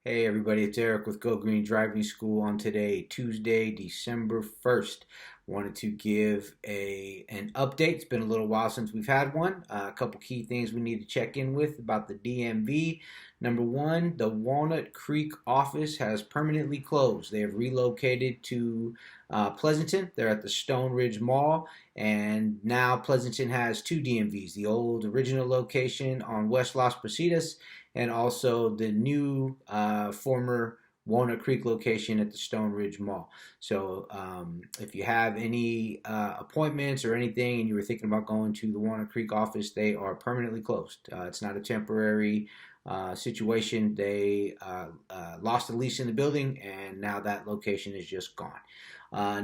Hey everybody, it's Eric with Go Green Driving School on today, Tuesday, December 1st. Wanted to give an update. It's been a little while since we've had one. A couple key things we need to check in with about the DMV. Number one, the Walnut Creek office has permanently closed. They have relocated to Pleasanton. They're at the Stone Ridge Mall, and now Pleasanton has two DMVs, the old original location on West Las Positas and also the new former Walnut Creek location at the Stone Ridge Mall. So if you have any appointments or anything and you were thinking about going to the Walnut Creek office, they are permanently closed. It's not a temporary situation. They lost the lease in the building and now that location is just gone.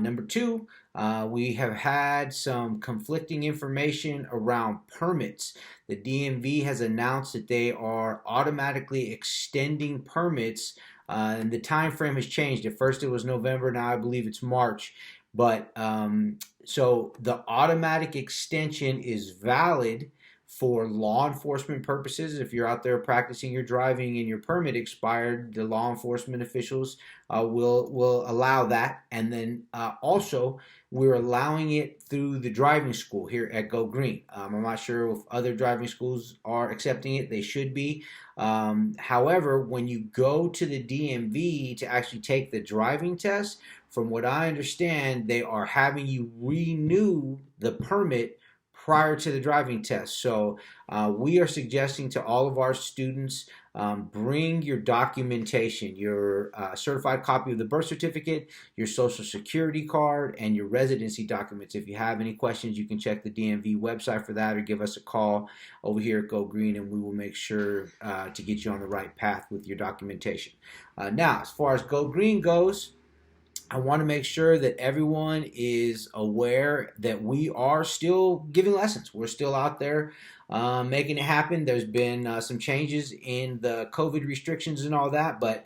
Number two, we have had some conflicting information around permits. The DMV has announced that they are automatically extending permits, and the time frame has changed. At first, it was November. Now, I believe it's March. But so the automatic extension is valid for law enforcement purposes. If you're out there practicing your driving and your permit expired, the law enforcement officials will allow that. And then also, we're allowing it through the driving school here at Go Green. I'm not sure if other driving schools are accepting it. They should be. However, when you go to the DMV to actually take the driving test, from what I understand, they are having you renew the permit prior to the driving test. So we are suggesting to all of our students, bring your documentation, your certified copy of the birth certificate, your social security card, and your residency documents. If you have any questions, you can check the DMV website for that or give us a call over here at Go Green and we will make sure to get you on the right path with your documentation. Now, as far as Go Green goes, I want to make sure that everyone is aware that we are still giving lessons. We're still out there making it happen. There's been some changes in the COVID restrictions and all that, but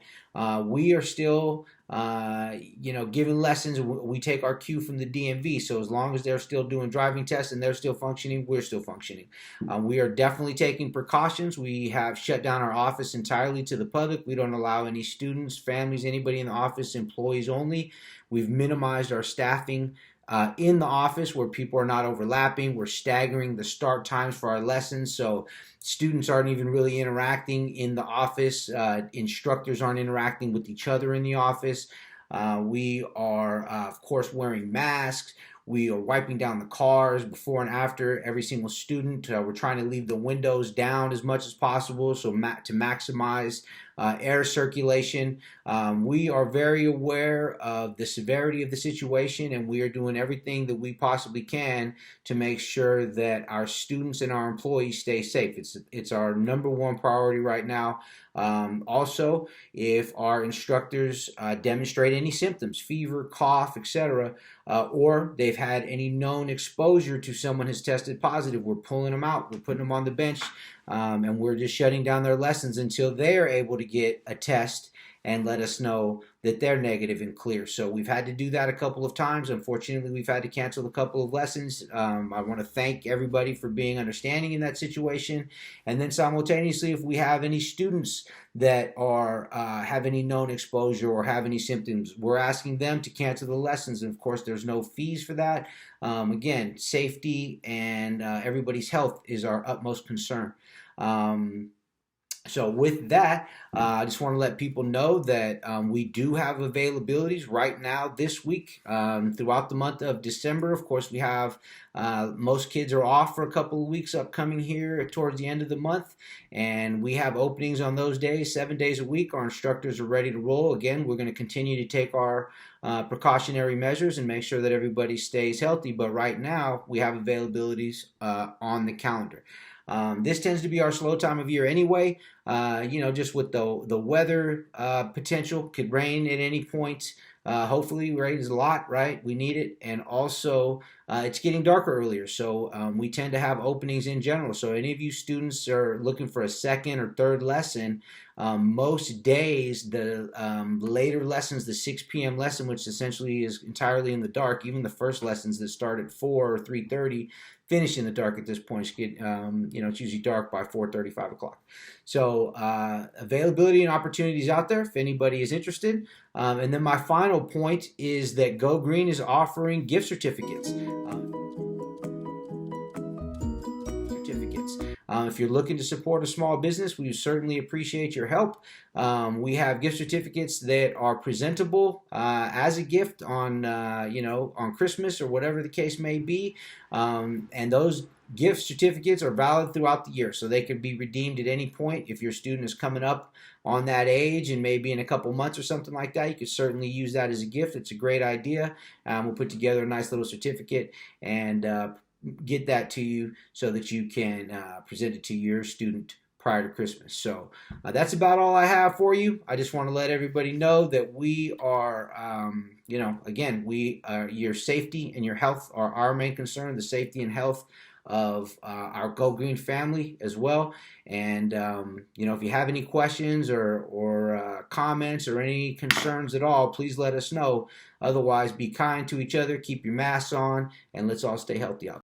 we are still, giving lessons. We take our cue from the DMV. So as long as they're still doing driving tests and they're still functioning, we're still functioning. We are definitely taking precautions. We have shut down our office entirely to the public. We don't allow any students, families, anybody in the office, employees only. We've minimized our staffing in the office where people are not overlapping. We're staggering the start times for our lessons, so students aren't even really interacting in the office. Instructors aren't interacting with each other in the office. We are, of course, wearing masks. We are wiping down the cars before and after every single student. We're trying to leave the windows down as much as possible so to maximize air circulation. We are very aware of the severity of the situation and we are doing everything that we possibly can to make sure that our students and our employees stay safe. It's our number one priority right now. Also, if our instructors demonstrate any symptoms, fever, cough, etc., or they've had any known exposure to someone who's tested positive, we're pulling them out. We're putting them on the bench, and we're just shutting down their lessons until they are able to get a test and let us know that they're negative and clear. So we've had to do that a couple of times. Unfortunately, we've had to cancel a couple of lessons. I want to thank everybody for being understanding in that situation. And then simultaneously, if we have any students that are have any known exposure or have any symptoms, we're asking them to cancel the lessons. And of course, there's no fees for that. Again, safety and everybody's health is our utmost concern. So with that, I just want to let people know that we do have availabilities right now this week throughout the month of December. Of course, we have most kids are off for a couple of weeks upcoming here towards the end of the month, and we have openings on those days, 7 days a week. Our instructors are ready to roll. Again, we're going to continue to take our precautionary measures and make sure that everybody stays healthy. But right now, we have availabilities on the calendar. This tends to be our slow time of year anyway. Just with the weather potential, could rain at any point. Hopefully, rain is a lot, right? We need it, and also it's getting darker earlier, so we tend to have openings in general. So, any of you students are looking for a second or third lesson, Most days, the later lessons, the 6 p.m. lesson, which essentially is entirely in the dark, even the first lessons that start at 4 or 3:30, finish in the dark at this point. It's usually dark by 4:30, 5 o'clock. So availability and opportunities out there if anybody is interested. And then my final point is that Go Green is offering gift certificates. If you're looking to support a small business, we certainly appreciate your help. We have gift certificates that are presentable as a gift on Christmas or whatever the case may be, and those gift certificates are valid throughout the year, so they can be redeemed at any point. If your student is coming up on that age and maybe in a couple months or something like that, you could certainly use that as a gift. It's a great idea. We'll put together a nice little certificate and get that to you so that you can present it to your student prior to Christmas. So that's about all I have for you. I just want to let everybody know that we are, your safety and your health are our main concern, the safety and health of our Go Green family as well. And, if you have any questions or comments or any concerns at all, please let us know. Otherwise, be kind to each other, keep your masks on, and let's all stay healthy out there.